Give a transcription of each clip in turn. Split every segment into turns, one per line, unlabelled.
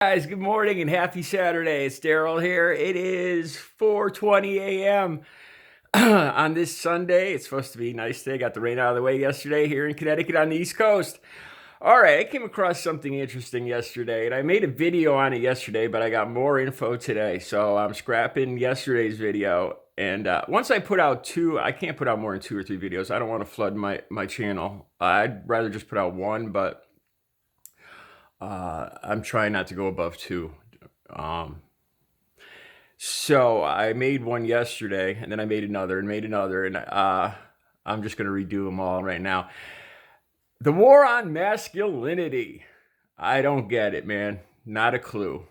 Guys, good morning and happy Saturday. It's Daryl here. It is 4:20 a.m. on this Sunday. It's supposed to be a nice day. Got the rain out of the way yesterday here in Connecticut on the East Coast. All right, I came across something interesting yesterday, and I made a video on it yesterday, but I got more info today, so I'm scrapping yesterday's video. And once I put out two, I can't put out more than 2 or 3 videos. I don't want to flood my channel. I'd rather just put out one, but I'm trying not to go above 2. Um, so I made one yesterday, and then I made another, and I'm just going to redo them all right now. The war on masculinity. I don't get it, man. Not a clue.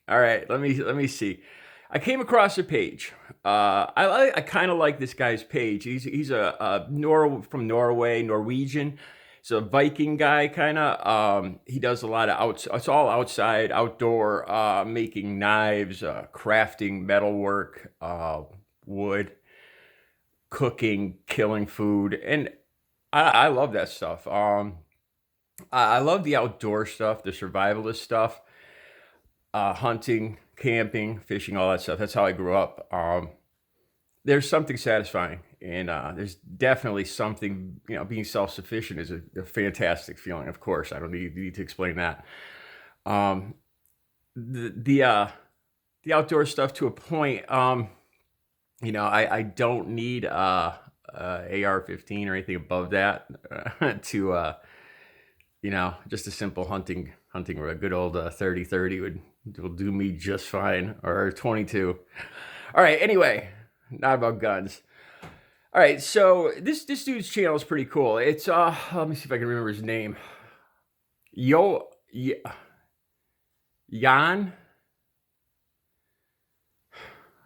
All right, let me see. I came across a page. I kind of like this guy's page. He's from Norway, Norwegian. He's a Viking guy, kind of. He does a lot of it's all outside, outdoor, making knives, crafting metalwork, wood, cooking, killing food, and I love that stuff. I love the outdoor stuff, the survivalist stuff, hunting, camping, fishing, all that stuff. That's how I grew up. There's something satisfying, and there's definitely something, being self-sufficient is a fantastic feeling. Of course, I don't need to explain that. Um, the outdoor stuff to a point. I don't need AR-15 or anything above that to just a simple hunting or a good old 30-30 will do me just fine, or 22. All right, anyway, not about guns. All right, so this dude's channel is pretty cool. It's let me see if I can remember his name. Jan.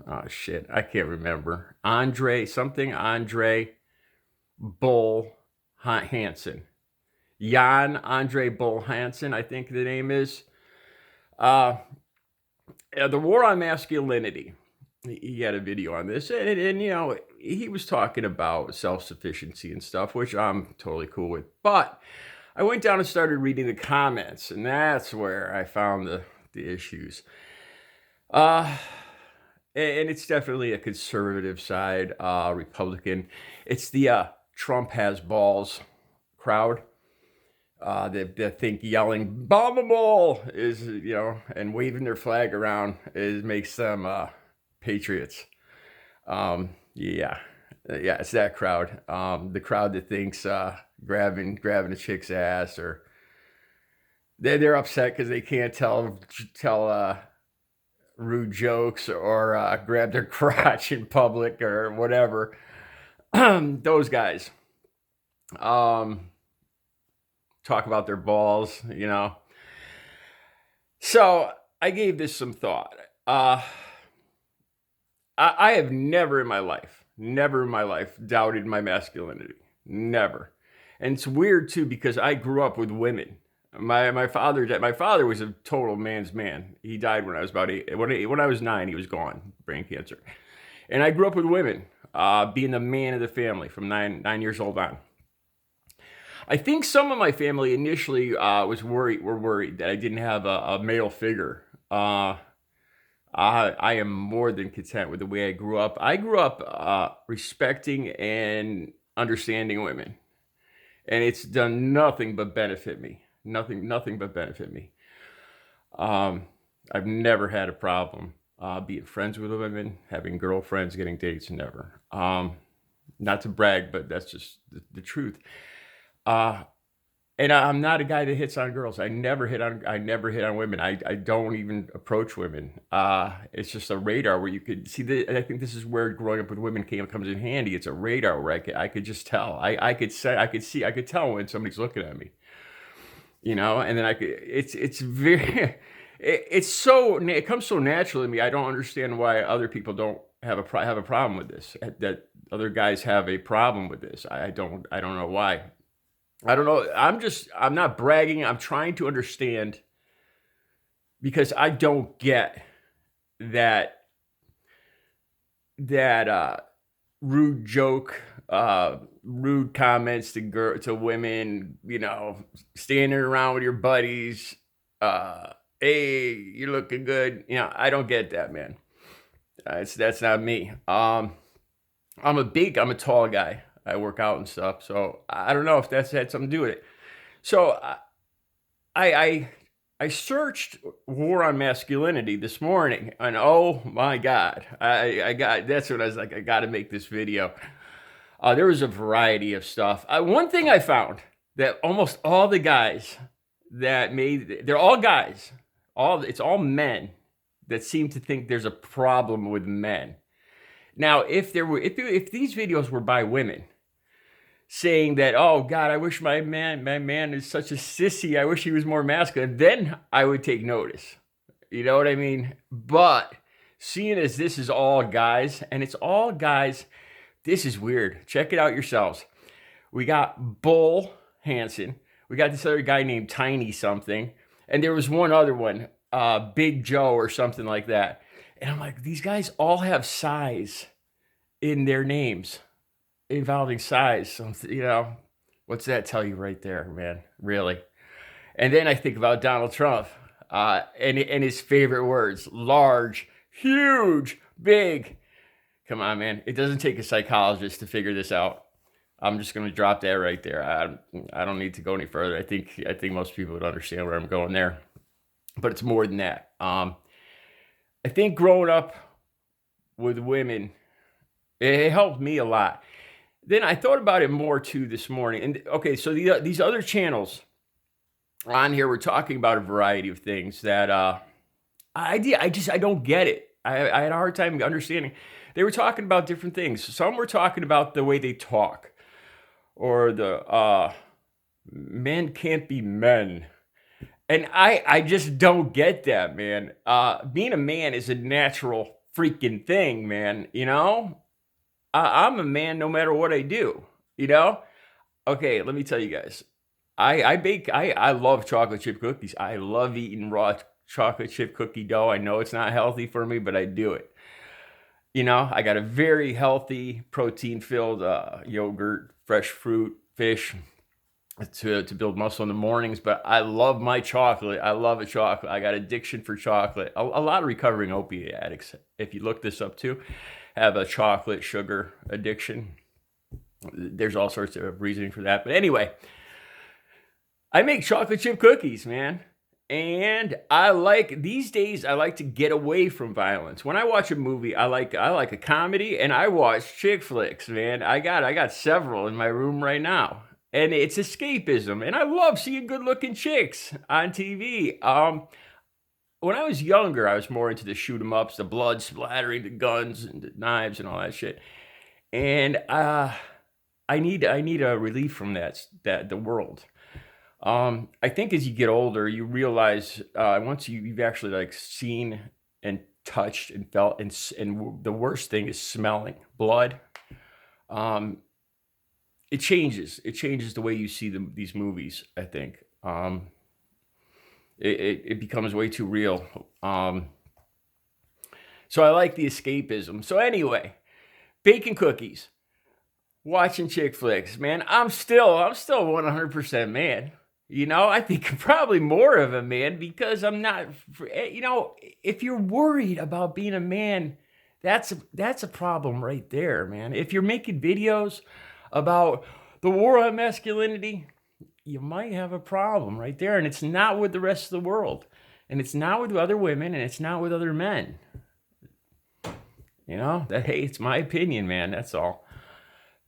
Oh shit, I can't remember. Andre Bull Hansen. Jan Andre Bull Hansen, I think the name is. The war on masculinity. He had a video on this, and he was talking about self-sufficiency and stuff, which I'm totally cool with. But I went down and started reading the comments, and that's where I found the issues. And it's definitely a conservative side, Republican. It's the Trump has balls crowd. That think yelling "bombable" is, and waving their flag around makes them patriots. Yeah, it's that crowd. The crowd that thinks grabbing a chick's ass, or they're upset because they can't tell rude jokes, or grab their crotch in public or whatever. Those guys. Talk about their balls, So I gave this some thought. I have never in my life doubted my masculinity. Never. And it's weird too, because I grew up with women. My father was a total man's man. He died when I was about 8. When I was 9, he was gone, brain cancer. And I grew up with women, being the man of the family from 9 years old on. I think some of my family initially were worried that I didn't have a male figure. I am more than content with the way I grew up. I grew up respecting and understanding women, and it's done nothing but benefit me. Nothing but benefit me. I've never had a problem being friends with women, having girlfriends, getting dates, never. Not to brag, but that's just the truth. And I'm not a guy that hits on girls. I never hit on women. I don't even approach women. It's just a radar where you could see I think this is where growing up with women comes in handy. It's a radar where I could just tell. I could tell when somebody's looking at me, and then it's very, it comes so naturally to me. I don't understand why other people don't have a problem with this, that other guys have a problem with this. I don't know why. I don't know. I'm not bragging. I'm trying to understand, because I don't get that rude joke, rude comments to women, standing around with your buddies. hey, you're looking good. You know, I don't get that, man. That's not me. I'm a tall guy. I work out and stuff, so I don't know if that's had something to do with it. So I I I searched war on masculinity this morning, and oh my god, I got that's when I was like, I got to make this video. There was a variety of stuff. One thing I found that almost all the guys they're all guys, it's all men that seem to think there's a problem with men. Now, if these videos were by women saying that, oh God, I wish my man is such a sissy, I wish he was more masculine, then I would take notice. You know what I mean? But seeing as this is all guys, and it's all guys, this is weird. Check it out yourselves. We got Bull Hansen. We got this other guy named Tiny something. And there was one other one, Big Joe or something like that. And I'm like, these guys all have size in their names, involving size. So, you know, what's that tell you right there, man? Really? And then I think about Donald Trump and his favorite words: large, huge, big. Come on, man. It doesn't take a psychologist to figure this out. I'm just going to drop that right there. I don't need to go any further. I think most people would understand where I'm going there. But it's more than that. I think growing up with women, it helped me a lot. Then I thought about it more too this morning. And okay, so these other channels on here were talking about a variety of things that I don't get it. I had a hard time understanding. They were talking about different things. Some were talking about the way they talk, or the men can't be men. And I just don't get that, man. Being a man is a natural freaking thing, man. You know, I'm a man no matter what I do. You know. Okay, let me tell you guys. I bake. I love chocolate chip cookies. I love eating raw chocolate chip cookie dough. I know it's not healthy for me, but I do it. You know, I got a very healthy, protein-filled yogurt, fresh fruit, fish to build muscle in the mornings. But I love my chocolate. I love a chocolate. I got addiction for chocolate. A lot of recovering opiate addicts, if you look this up too, have a chocolate sugar addiction. There's all sorts of reasoning for that. But anyway, I make chocolate chip cookies, man. And these days I like to get away from violence. When I watch a movie, I like a comedy, and I watch chick flicks, man. I got several in my room right now. And it's escapism. And I love seeing good-looking chicks on TV. When I was younger, I was more into the shoot 'em ups, the blood splattering, the guns and the knives and all that shit. And I need a relief from the world. I think as you get older, you realize once you've actually like seen and touched and felt, and the worst thing is smelling blood. It changes. It changes the way you see these movies. I think it becomes way too real. So I like the escapism. So anyway, baking cookies, watching chick flicks, man. I'm still 100% man. You know, I think probably more of a man because I'm not, you know, if you're worried about being a man, that's a problem right there, man. If you're making videos about the war on masculinity, you might have a problem right there. And it's not with the rest of the world. And it's not with other women, and it's not with other men. You know, hey, it's my opinion, man. That's all.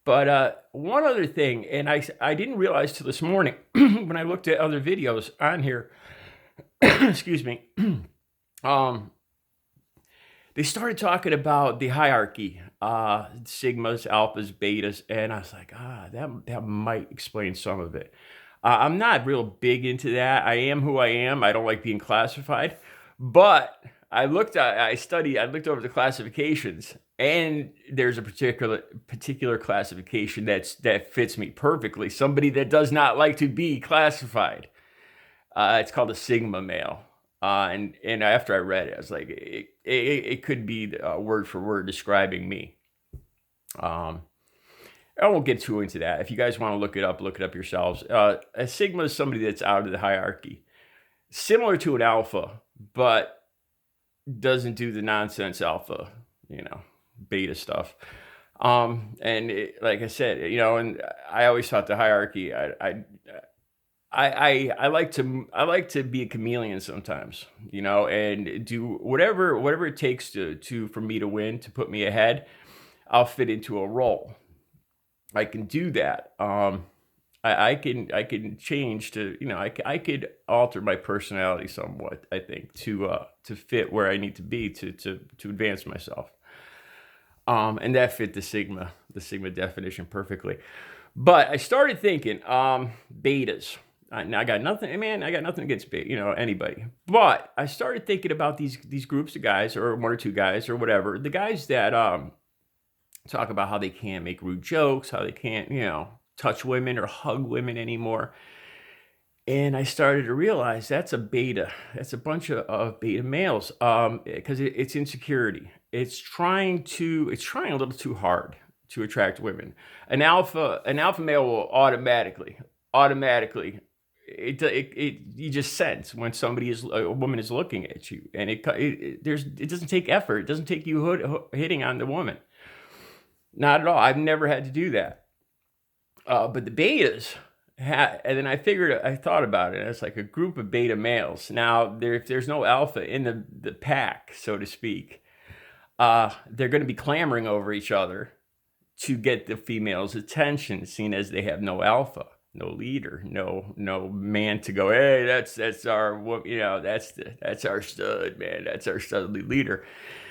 But one other thing, and I didn't realize till this morning when I looked at other videos on here, excuse me, they started talking about the hierarchy, sigmas, alphas, betas, and I was like, that might explain some of it. I'm not real big into that. I am who I am. I don't like being classified, but I looked over the classifications, and there's a particular classification that fits me perfectly. Somebody that does not like to be classified. It's called a sigma male. And after I read it, I was like, it could be word for word describing me. I won't get too into that. If you guys want to look it up yourselves. A sigma is somebody that's out of the hierarchy. Similar to an alpha, but doesn't do the nonsense alpha, beta stuff. And like I said, and I always thought the hierarchy. I like to be a chameleon sometimes, and do whatever it takes for me to win, to put me ahead. I'll fit into a role. I can do that. I can change to, I could alter my personality somewhat, I think, to fit where I need to be to advance myself. And that fit the Sigma definition perfectly. But I started thinking, betas. Now I got nothing, man. I got nothing against anybody. But I started thinking about these groups of guys, or one or two guys, or whatever. The guys that talk about how they can't make rude jokes, how they can't, touch women or hug women anymore. And I started to realize that's a beta. That's a bunch of beta males, because it's insecurity. It's trying a little too hard to attract women. An alpha male will automatically, you just sense when a woman is looking at you, and it doesn't take effort. It doesn't take you hitting on the woman. Not at all. I've never had to do that. But the betas, and then I thought about it. It's like a group of beta males. Now, if there's no alpha in the pack, so to speak, they're going to be clamoring over each other to get the female's attention, seeing as they have no alpha, no leader, no man to go, hey, that's our, that's our stud, man. That's our studly leader.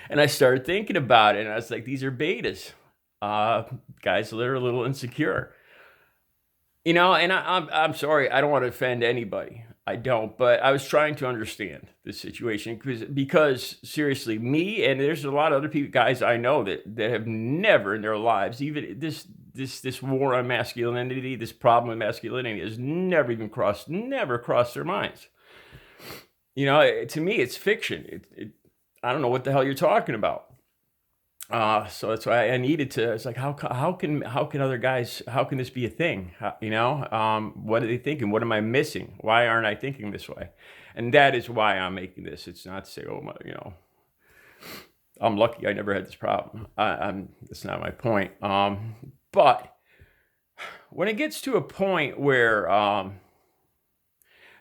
And I started thinking about it, and I was like, these are betas. Guys that are a little insecure, and I'm sorry, I don't want to offend anybody. I don't, but I was trying to understand the situation because seriously, me and there's a lot of other guys I know that have never in their lives, even this war on masculinity, this problem with masculinity has never crossed their minds. To me, it's fiction. I don't know what the hell you're talking about. So that's why I needed to. It's like, how can other guys? How can this be a thing? What are they thinking? What am I missing? Why aren't I thinking this way? And that is why I'm making this. It's not to say, oh my, I'm lucky I never had this problem. That's not my point. But when it gets to a point where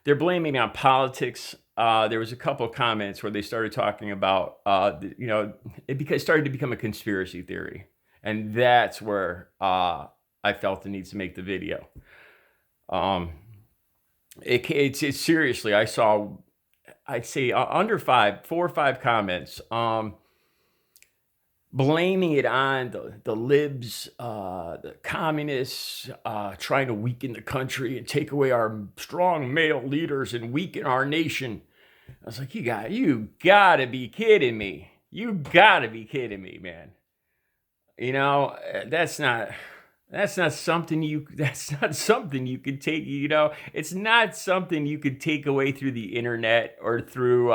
they're blaming on politics. There was a couple of comments where they started talking about, it started to become a conspiracy theory. And that's where I felt the need to make the video. It's seriously, I saw, I'd say under 4 or 5 comments, blaming it on the libs, the communists, trying to weaken the country and take away our strong male leaders and weaken our nation. I was like, you gotta be kidding me. You gotta be kidding me, man. That's not something you could take, it's not something you could take away through the internet or through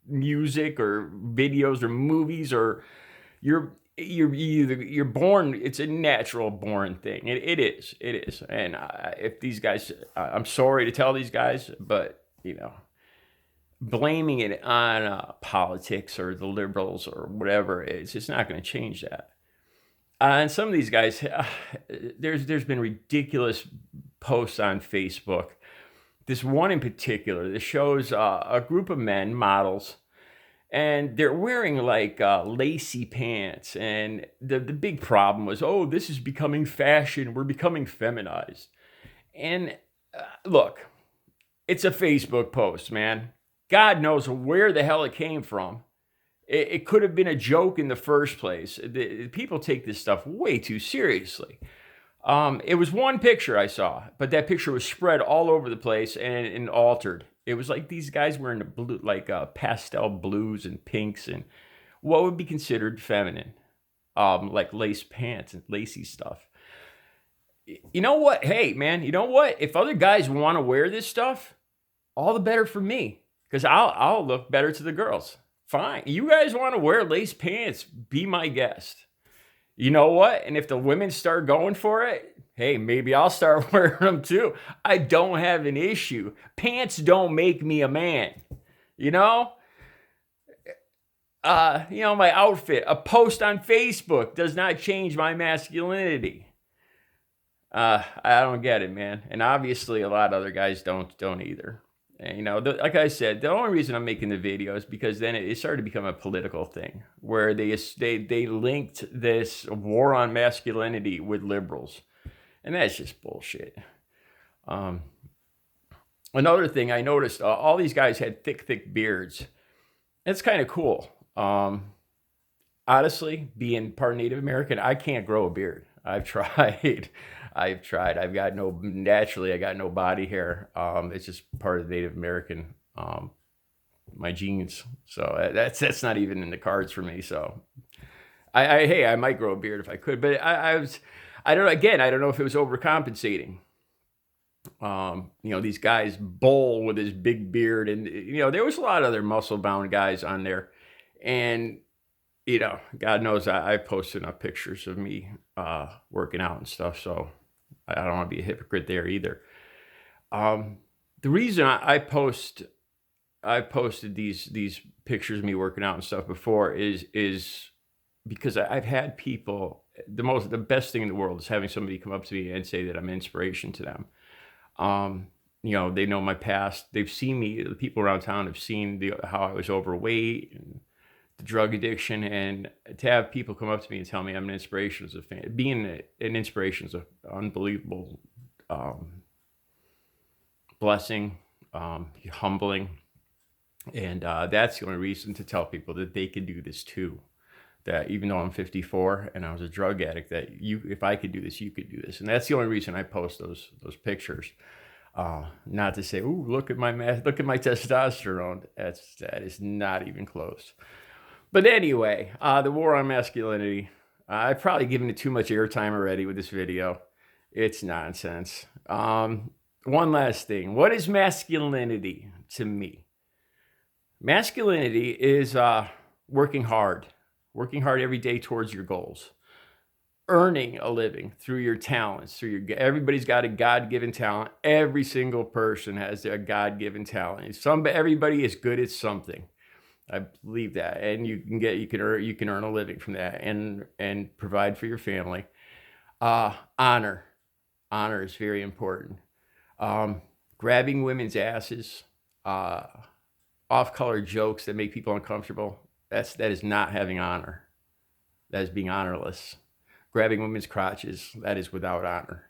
music or videos or movies, or you're born. It's a natural born thing. It is. And if these guys, I'm sorry to tell these guys, but blaming it on politics or the liberals or whatever, it's just not going to change that. And some of these guys, there's been ridiculous posts on Facebook. This one in particular, that shows a group of men, models, and they're wearing like lacy pants. And the big problem was, oh, this is becoming fashion. We're becoming feminized. And look, it's a Facebook post, man. God knows where the hell it came from. It could have been a joke in the first place. People take this stuff way too seriously. It was one picture I saw, but that picture was spread all over the place and altered. It was like these guys wearing blue, like pastel blues and pinks and what would be considered feminine, like lace pants and lacy stuff. You know what? Hey, man, you know what? If other guys want to wear this stuff, all the better for me, because I'll look better to the girls. Fine. You guys want to wear lace pants, be my guest. You know what? And if the women start going for it, hey, maybe I'll start wearing them too. I don't have an issue. Pants don't make me a man. You know, my outfit, a post on Facebook does not change my masculinity. I don't get it, man. And obviously a lot of other guys don't either. And, like I said, the only reason I'm making the video is because then it started to become a political thing where they linked this war on masculinity with liberals. And that's just bullshit. Another thing I noticed, all these guys had thick beards. It's kind of cool. Honestly, being part Native American, I can't grow a beard. I've tried. I've tried. I got no body hair. It's just part of Native American, my genes. So that's not even in the cards for me. So I might grow a beard if I could, but I don't know if it was overcompensating. These guys Bull with his big beard, and there was a lot of other muscle bound guys on there, and God knows I posted enough pictures of me working out and stuff, so I don't want to be a hypocrite there either. The reason I posted these pictures of me working out and stuff before is because I've had people. The best thing in the world is having somebody come up to me and say that I'm an inspiration to them. They know my past. They've seen me. The people around town have seen how I was overweight and the drug addiction, and to have people come up to me and tell me I'm an inspiration is a fan. Being an inspiration is an unbelievable blessing, humbling, and that's the only reason to tell people that they can do this too. That even though I'm 54 and I was a drug addict, that if I could do this, you could do this, and that's the only reason I post those pictures. Not to say, "Ooh, look at my testosterone." That is not even close. But anyway, the war on masculinity. I've probably given it too much airtime already with this video. It's nonsense. One last thing. What is masculinity to me? Masculinity is working hard every day towards your goals, earning a living through your talents, everybody's got a God-given talent. Every single person has a God-given talent. Everybody is good at something. I believe that, and you can earn a living from that, and provide for your family. Honor is very important. Grabbing women's asses, off-color jokes that make people uncomfortable. That is not having honor. That is being honorless. Grabbing women's crotches, that is without honor.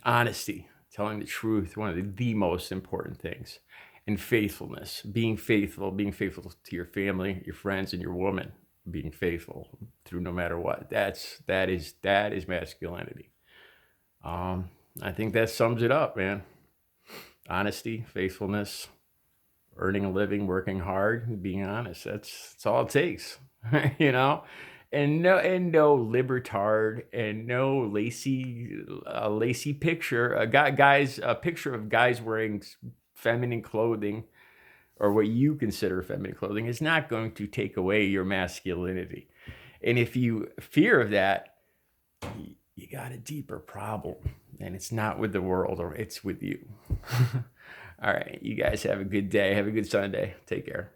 Honesty, telling the truth, one of the most important things. And faithfulness, being faithful to your family, your friends, and your woman, being faithful through no matter what. That is masculinity. I think that sums it up, man. Honesty, faithfulness, earning a living, working hard, being honest. That's all it takes, And no libetard and no lacy picture. A picture of guys wearing feminine clothing, or what you consider feminine clothing, is not going to take away your masculinity. And if you fear of that, you got a deeper problem, and it's not with the world, or it's with you. All right, you guys have a good day. Have a good Sunday. Take care.